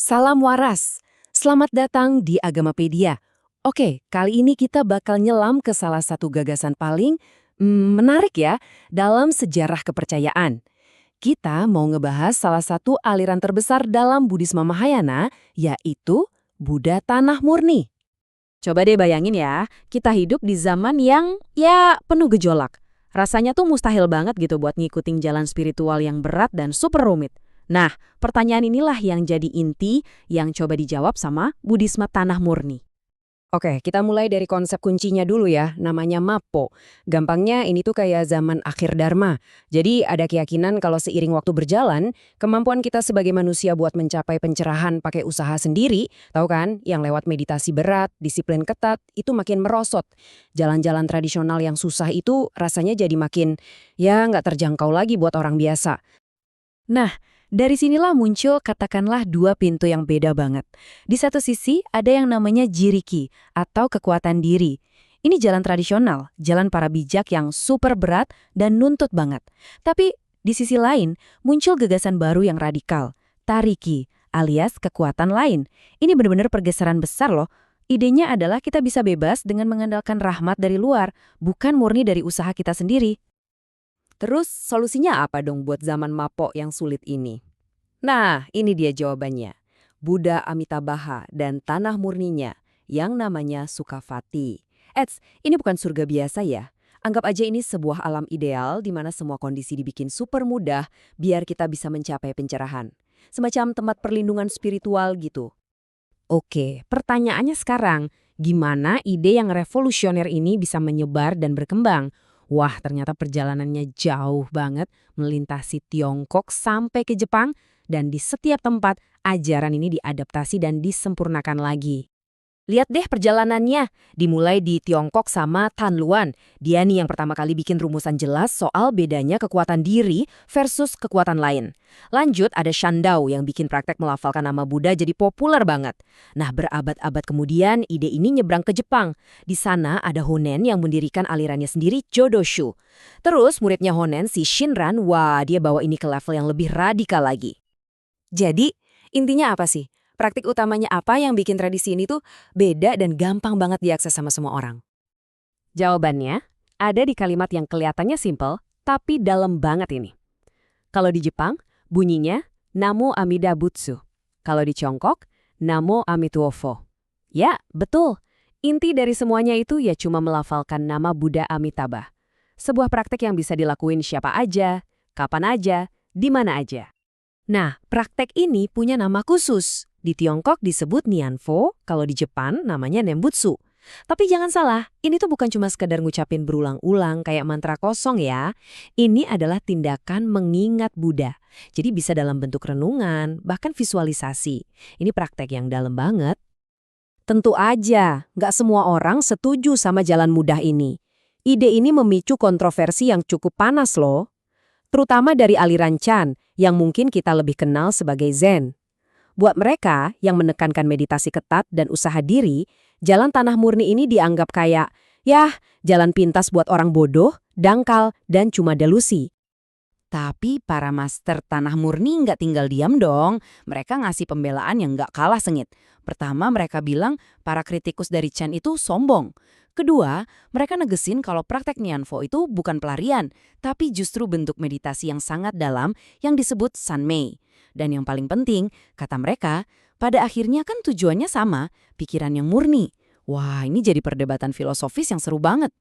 Salam waras, selamat datang di Agamapedia. Oke, kali ini kita bakal nyelam ke salah satu gagasan paling menarik ya dalam sejarah kepercayaan. Kita mau ngebahas salah satu aliran terbesar dalam Buddhisme Mahayana, yaitu Buddha Tanah Murni. Coba deh bayangin ya, kita hidup di zaman yang ya penuh gejolak. Rasanya tuh mustahil banget gitu buat ngikutin jalan spiritual yang berat dan super rumit. Nah, pertanyaan inilah yang jadi inti yang coba dijawab sama Buddhisme Tanah Murni. Oke, kita mulai dari konsep kuncinya dulu ya, namanya Mappo. Gampangnya ini tuh kayak zaman akhir Dharma. Jadi ada keyakinan kalau seiring waktu berjalan, kemampuan kita sebagai manusia buat mencapai pencerahan pakai usaha sendiri, tahu kan, yang lewat meditasi berat, disiplin ketat, itu makin merosot. Jalan-jalan tradisional yang susah itu rasanya jadi makin, ya nggak terjangkau lagi buat orang biasa. Nah, dari sinilah muncul katakanlah dua pintu yang beda banget. Di satu sisi ada yang namanya jiriki atau kekuatan diri. Ini jalan tradisional, jalan para bijak yang super berat dan nuntut banget. Tapi di sisi lain muncul gagasan baru yang radikal, tariki alias kekuatan lain. Ini benar-benar pergeseran besar loh. Idenya adalah kita bisa bebas dengan mengandalkan rahmat dari luar, bukan murni dari usaha kita sendiri. Terus solusinya apa dong buat zaman Mappo yang sulit ini? Nah, ini dia jawabannya. Buddha Amitabha dan tanah murninya yang namanya Sukhavati. Ini bukan surga biasa ya. Anggap aja ini sebuah alam ideal di mana semua kondisi dibikin super mudah biar kita bisa mencapai pencerahan. Semacam tempat perlindungan spiritual gitu. Oke, pertanyaannya sekarang, gimana ide yang revolusioner ini bisa menyebar dan berkembang? Wah, ternyata perjalanannya jauh banget, melintasi Tiongkok sampai ke Jepang, dan di setiap tempat ajaran ini diadaptasi dan disempurnakan lagi. Lihat deh perjalanannya, dimulai di Tiongkok sama Tan Luan. Dia nih yang pertama kali bikin rumusan jelas soal bedanya kekuatan diri versus kekuatan lain. Lanjut ada Shandao yang bikin praktek melafalkan nama Buddha jadi populer banget. Nah, berabad-abad kemudian ide ini nyebrang ke Jepang. Di sana ada Honen yang mendirikan alirannya sendiri Jodoshu. Terus muridnya Honen si Shinran, wah dia bawa ini ke level yang lebih radikal lagi. Jadi, intinya apa sih? Praktik utamanya apa yang bikin tradisi ini tuh beda dan gampang banget diakses sama semua orang? Jawabannya ada di kalimat yang kelihatannya simple, tapi dalam banget ini. Kalau di Jepang, bunyinya Namo Amida Butsu. Kalau di Tiongkok, Namo Amituofo. Ya, betul. Inti dari semuanya itu ya cuma melafalkan nama Buddha Amitabha. Sebuah praktek yang bisa dilakuin siapa aja, kapan aja, di mana aja. Nah, praktek ini punya nama khusus. Di Tiongkok disebut Nianfo, kalau di Jepang namanya Nembutsu. Tapi jangan salah, ini tuh bukan cuma sekedar ngucapin berulang-ulang kayak mantra kosong ya. Ini adalah tindakan mengingat Buddha. Jadi bisa dalam bentuk renungan, bahkan visualisasi. Ini praktek yang dalam banget. Tentu aja, nggak semua orang setuju sama jalan mudah ini. Ide ini memicu kontroversi yang cukup panas loh. Terutama dari aliran Chan, yang mungkin kita lebih kenal sebagai Zen. Buat mereka yang menekankan meditasi ketat dan usaha diri, jalan tanah murni ini dianggap kayak, jalan pintas buat orang bodoh, dangkal, dan cuma delusi. Tapi para master tanah murni nggak tinggal diam dong. Mereka ngasih pembelaan yang nggak kalah sengit. Pertama, mereka bilang para kritikus dari Chan itu sombong. Kedua, mereka negesin kalau praktek Nianfo itu bukan pelarian, tapi justru bentuk meditasi yang sangat dalam yang disebut Sanmei. Dan yang paling penting, kata mereka, pada akhirnya kan tujuannya sama, pikiran yang murni. Wah, ini jadi perdebatan filosofis yang seru banget.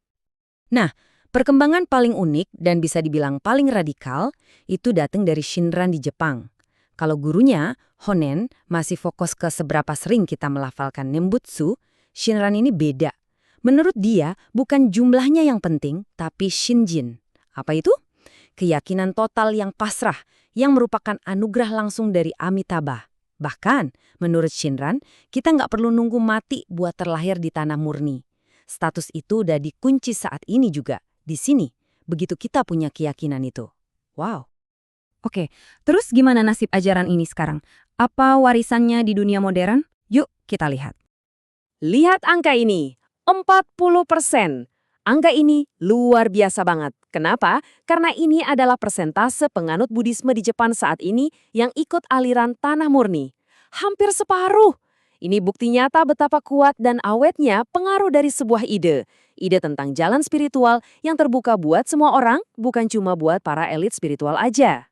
Nah, perkembangan paling unik dan bisa dibilang paling radikal itu datang dari Shinran di Jepang. Kalau gurunya, Honen, masih fokus ke seberapa sering kita melafalkan Nembutsu, Shinran ini beda. Menurut dia, bukan jumlahnya yang penting, tapi Shinjin. Apa itu? Keyakinan total yang pasrah, yang merupakan anugerah langsung dari Amitabha. Bahkan, menurut Shinran, kita nggak perlu nunggu mati buat terlahir di tanah murni. Status itu udah dikunci saat ini juga, di sini, begitu kita punya keyakinan itu. Wow. Oke, terus gimana nasib ajaran ini sekarang? Apa warisannya di dunia modern? Yuk kita lihat. Lihat angka ini, 40%. Angka ini luar biasa banget. Kenapa? Karena ini adalah persentase penganut Buddhisme di Jepang saat ini yang ikut aliran tanah murni. hampir separuh. Ini bukti nyata betapa kuat dan awetnya pengaruh dari sebuah ide. Ide tentang jalan spiritual yang terbuka buat semua orang, bukan cuma buat para elit spiritual aja.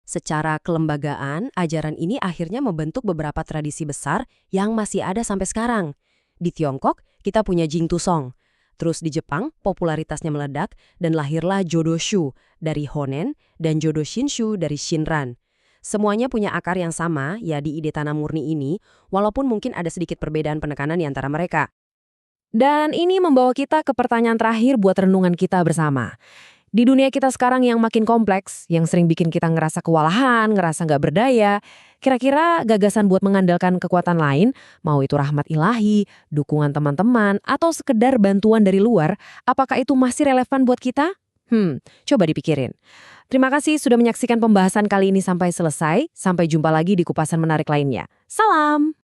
Secara kelembagaan, ajaran ini akhirnya membentuk beberapa tradisi besar yang masih ada sampai sekarang. Di Tiongkok, kita punya Jing Song. Terus di Jepang, popularitasnya meledak dan lahirlah Jodoshu dari Honen dan Jodo Shinshu dari Shinran. Semuanya punya akar yang sama, ya di ide tanah murni ini, walaupun mungkin ada sedikit perbedaan penekanan di antara mereka. Dan ini membawa kita ke pertanyaan terakhir buat renungan kita bersama. Di dunia kita sekarang yang makin kompleks, yang sering bikin kita ngerasa kewalahan, ngerasa nggak berdaya, kira-kira gagasan buat mengandalkan kekuatan lain, mau itu rahmat ilahi, dukungan teman-teman, atau sekedar bantuan dari luar, apakah itu masih relevan buat kita? Coba dipikirin. Terima kasih sudah menyaksikan pembahasan kali ini sampai selesai. Sampai jumpa lagi di kupasan menarik lainnya. Salam!